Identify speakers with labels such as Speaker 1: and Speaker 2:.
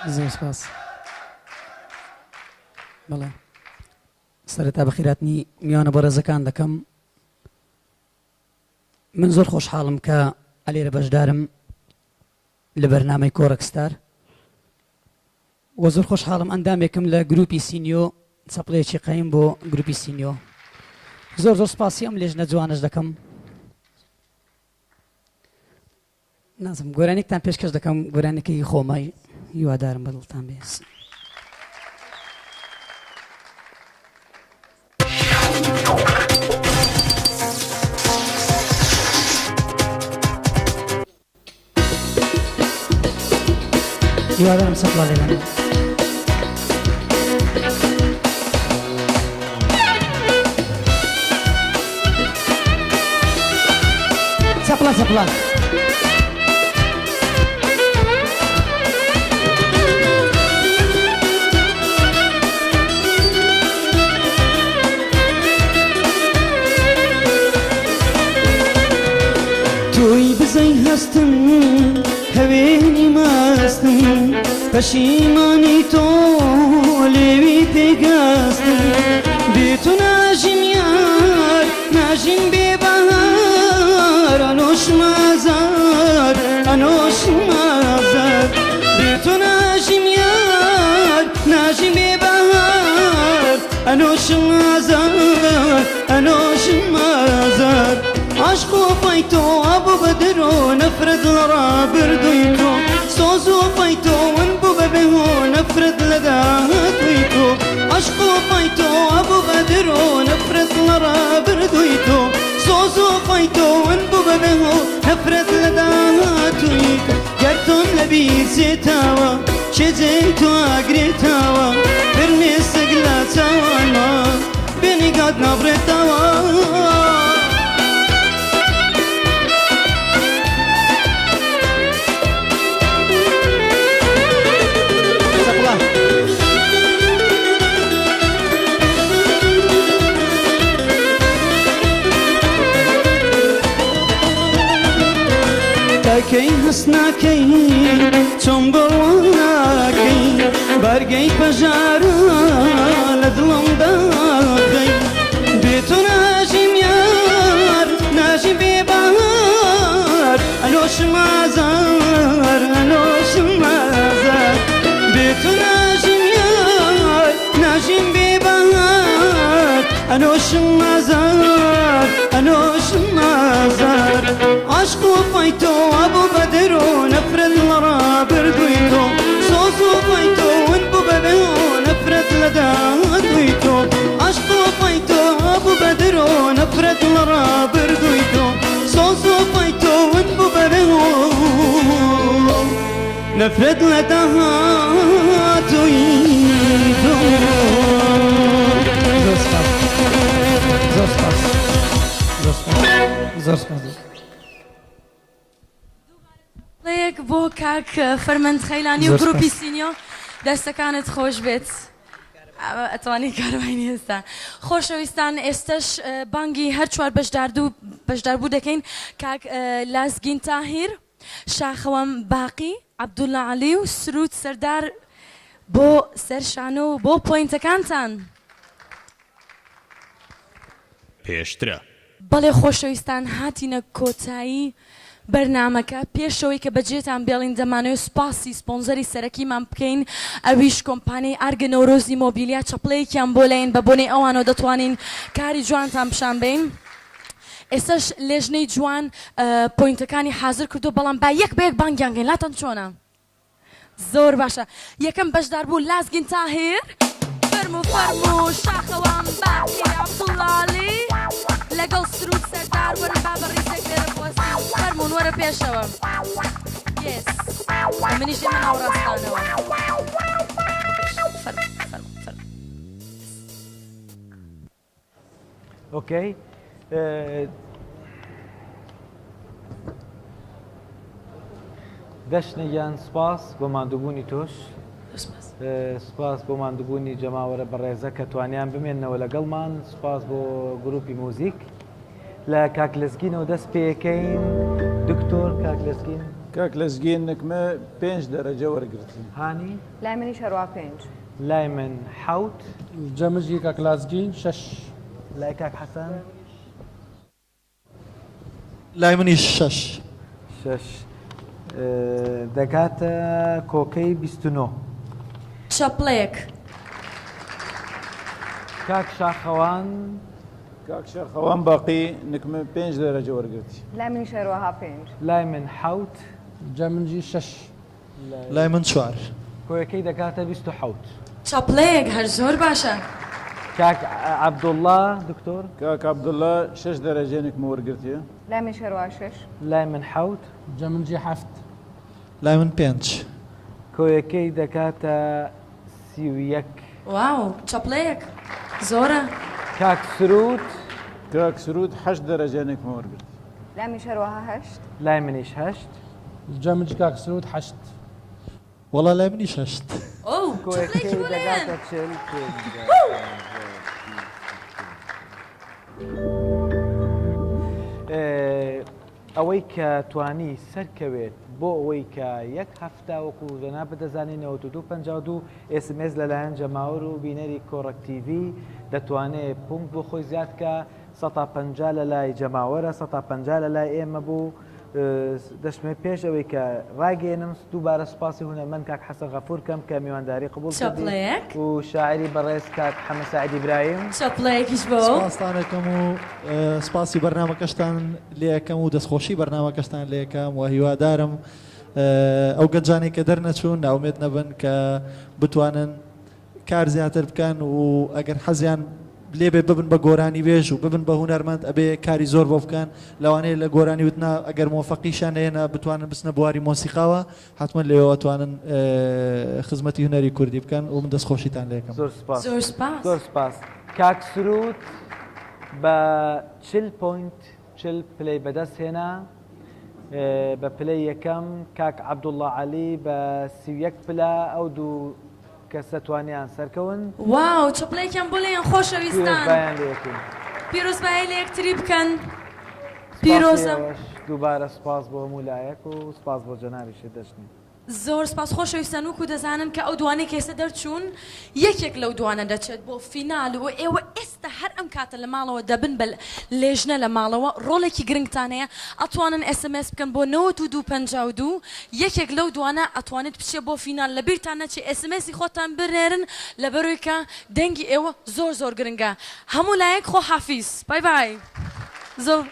Speaker 1: زۆر سپاس. بەڵێ سەرەتا بەخیراتنی میوانە بەڕێزەکان دەکەم. من زۆر خۆشحاڵم کە ئەلێرە بەشدارم لە بەرنامەی کۆڕەکستار و زۆر خۆشحاڵم ئەندامێکم لە گروپی سینیۆ چەپڵەیەکی قەیم بۆ گروپی سینیۆ. زۆر زۆر سپاسی ئەم لێژنە جوانش دەکەم. نازم گۆرانێکتان پێشکەش دەکەم، گۆرانێکی خۆمای هیوادارم بەدڵتان بێت. هیوادارم سەپڵا لێرانێ. سەپڵا سەپڵا
Speaker 2: توی بزەی هەستم هەوێنی مەستم پەشیمانی تۆ لێوی تێگەستم بێتو ناژیم یار ناژیم بێبەهار ئەنۆشم ئازار ئەنۆشم ئازار بێتو ناژیم یار ناژیم بێبەهار ئەنۆشم ئازار ئەنۆشم ئازار عشق و فەیتۆ ئەبوو بەدرۆ نەفرەت لە ڕابردووی تۆ سۆز و فەیتۆ ون بوو بەبێ هۆ نەفرەت لە داهاتووی تۆ عشق و فەیتۆ ئەبوو بەدرۆ نەفرەت لە ڕابردووی تۆ سۆز و فەیتۆ ون بوو بەبێ هۆ نەفرەت لە داهاتووی تۆ گەر تۆم لەبیر چێتاوە چێجێی تۆ ئاگرێتاوە فرمێسک لە چاوانما بێنیگات نابڕێتاوە کەی هەسناکەی چۆن بڕواناکەی بەرگەی پەژارە لە دڵمدا دەی بێتۆ ناژیم یار ناژیم بێبەهار ئەنۆشم ئازار ئەنۆشم ئازار بێتۆ ناژیم یار ناژیم بێبەهار ئەنۆشم ئازار ئەنۆشم ئازار عشق و فەیتۆ ئەبوو بەدرۆ نەفرەت لە ڕابردووی تۆ سۆز و فەیتۆ ون بوو بەبێ هۆ نەفرەت لە داهاتووی تۆ عشق و فەیتۆ ئەبوو بەدرۆ نەفرەت لە ڕابردووی تۆ سۆز و فەیتۆ ون بوو بەبێ هۆ نەفرەت لە داهاتووی تۆ.
Speaker 1: زۆر سپاس زۆر سپاس زۆر سپاس زۆر سپاس.
Speaker 3: لەیەک بۆ کاک فەرمەند خەیلانی و گروپی سینیۆ دەستەکانت خۆش بێت. ئەتوانی کاروانی ئێستا خۆشەویستان ئێستش بانگی هەر چوار بەشداربوو دەکەین. کاک لازگین تاهیر، شاخەوەم باقی، عەبدوڵڵا عەلی و سروود سەردار بۆ سەرشانە و بۆ پۆینتەکانتان.
Speaker 4: پێشترە.
Speaker 3: بەڵێ خۆشەویستان هاتینە کۆتایی بەرنامەکە. پێشەوەی کە بەجێتان بێڵین دەمانەوێت سوپاسی سپۆنزەری سەرەکیمان بکەین، ئەویش کۆمپانیای ئارگە نەورۆزی مۆبیلیا چەپڵەیەکیان بۆ لەین بە بۆنەی ئەوانەوە دەتوانین کاری جوانتان پیشان بین. ئێستاش لێژنەی جوان پۆینتەکانی حازر کردو، بەڵام با یەک بە یەک بانگیان گەین. لاتان چۆنە؟ زۆر باشە. یەکەم بەشدار بوو لازگین تاهیر، فەرموو شاخەوەم باقی، عەبدوڵڵا عەلی لەگەڵ سروود سەردار وەرن با بە ڕیزێک لێرە بوەستین. فەرموون وەرە پێشەوە. یس منیش من هاوڕاستانەوە.
Speaker 5: اوكي دەشنەیان سپاس بۆ ماندووبوونی تۆش، سپاس بۆ ماندووبوونی جەماوەرە بەڕێزە کە توانیان بمێننەوە لەگەڵمان. سپاس بۆ گروپی موزیک. لە کاک لەزگینەوە دەست پێکەین. دکتۆر کاک لەزگین
Speaker 6: کاک لەزگین نکمە 5 دەرەجە وەرگرتین
Speaker 5: هانی
Speaker 7: لای منیش هەروە 5
Speaker 5: لای من حوت
Speaker 8: جەمژی کاکلازگین 6
Speaker 5: لای کاک حەسەن
Speaker 9: لای منیش 6
Speaker 5: 6 دەکاتە کۆکەی 29
Speaker 3: چەپڵێک
Speaker 5: کاک شاخەوان
Speaker 6: کاک شەرخەوان باقی نکمە 5 دەرەجە وەرگرتی
Speaker 7: لای منیش هەروەها 5
Speaker 5: لای من حوت
Speaker 8: جەمنجی 6
Speaker 9: لای من 4
Speaker 5: کۆیەکەی دەکاتە 27
Speaker 3: چەپڵێک هەر زۆر باشە
Speaker 5: کاک عەبدوڵڵا دکتۆر
Speaker 6: کاک عەبدوڵڵا 6 دەرەجە نکمە وەرگرتیە
Speaker 7: لای منیش هەروەها 6
Speaker 5: لای من حوت
Speaker 8: جەمنجی 7
Speaker 9: لای من 5
Speaker 5: کۆیەکەی دەکاتە 31
Speaker 3: واو چەپڵێک زۆرە
Speaker 5: کاک سرود
Speaker 6: کاک سرود 8 دەرەجە نکمە وەرگرتی
Speaker 7: لای منیش هەروەها 8
Speaker 5: لای منیش 8
Speaker 8: جەمنج کاکسرود 8
Speaker 9: وەڵا لای منیش 8
Speaker 3: ئەو چەپڵێکی
Speaker 5: کۆیەکەی
Speaker 3: بۆ لێن
Speaker 5: دەکاتە 40 ئەوەی کە توانی سەرکەوێت بۆ ئەوەی کە یەک هەفتە وەکو دەنا بدەزانینەوە 252 SMS لەلایەن جەماوەر و بینەری کۆڕەکتیڤی دەتوانێت پونکت بۆ خۆی زیادکە 150 لە لای جەماوەرە 150 لە لای ئێمە بوو دەشمێ پێش ئەوەی کە ڕاگەێنم دووبارە سوپاسی هونەرمەند کاک حەسەن غەفوور کەم کە میوانداری قبول
Speaker 3: چەپڵێک
Speaker 5: و شاعری بەڕێز کاک حەمە سەعیدی برایم
Speaker 3: چەپڵەیەکیش بۆ
Speaker 9: سپاسانەکەم و سپاسی بەرنامەکەشتان لێەکەم و دەستخۆشی بەرنامەکەشتان لێەکەم و هیوادارم ئەو گەنجانی کە دەرنەچوون ناومێت نەبن کە بتوانن کار زیاتر بکەن و ئەگەر حەزیان لێبێ ببن بە گۆرانی بێژ و ببن بە هونەرمەند ئەبێ کاری زۆر بۆ بکەن لەوانەیە لە گۆرانی وتنا ئەگەر مۆفەقیشان هێنا بتوانن بچنە بواری مۆسیقاوە حتمما لێەوە توانن خزمەتی هونەری کوردی بکەن و من دەستخۆشیتان لێکم
Speaker 5: زۆر سپاس
Speaker 3: زۆر سپاس
Speaker 5: زۆر سپاس کاک سرود بە 40 پوینت 40 پلەی بەدەست هێنا بە پلەی یەکەم کاک عەبدوڵڵا عەلی بە 31 پلە ئەو دوو کەسە توانیان سەرکەون
Speaker 3: واو چەپڵێکیان بۆ لێیان خۆشەویستان
Speaker 5: پیرۆزبایان لێکن
Speaker 3: پیرۆزبایی لە یەکتری بکەن پیرۆزە
Speaker 5: دووبارە سپاس بۆ هەموو لایەک و سپاس بۆ جەنابیشی دەشتین
Speaker 3: زۆر سپاس خۆشەویستان وکو دەزانن کە ئەو دوانەی کێسە دەرچوون یەکێک لەو دوانە دەچێت بۆ فینال و ئێوە ئێستا هەر ئەم کاتە لە ماڵەوە دەبن بە لێژنە لە ماڵەوە ڕۆڵێکی گرنگتان هەیە ئەتوانن SMS بکەن بۆ 9252 یەکێک لەو دوانە ئەتوانێت بچێت بۆ فینال لە بیرتان نەچێ SMSی خۆتان بنێرن لەبەرەوەی کە دەنگی ئێوە زۆر زۆر گرنگە هەموو لایەک خۆ حافیز بای بای زۆر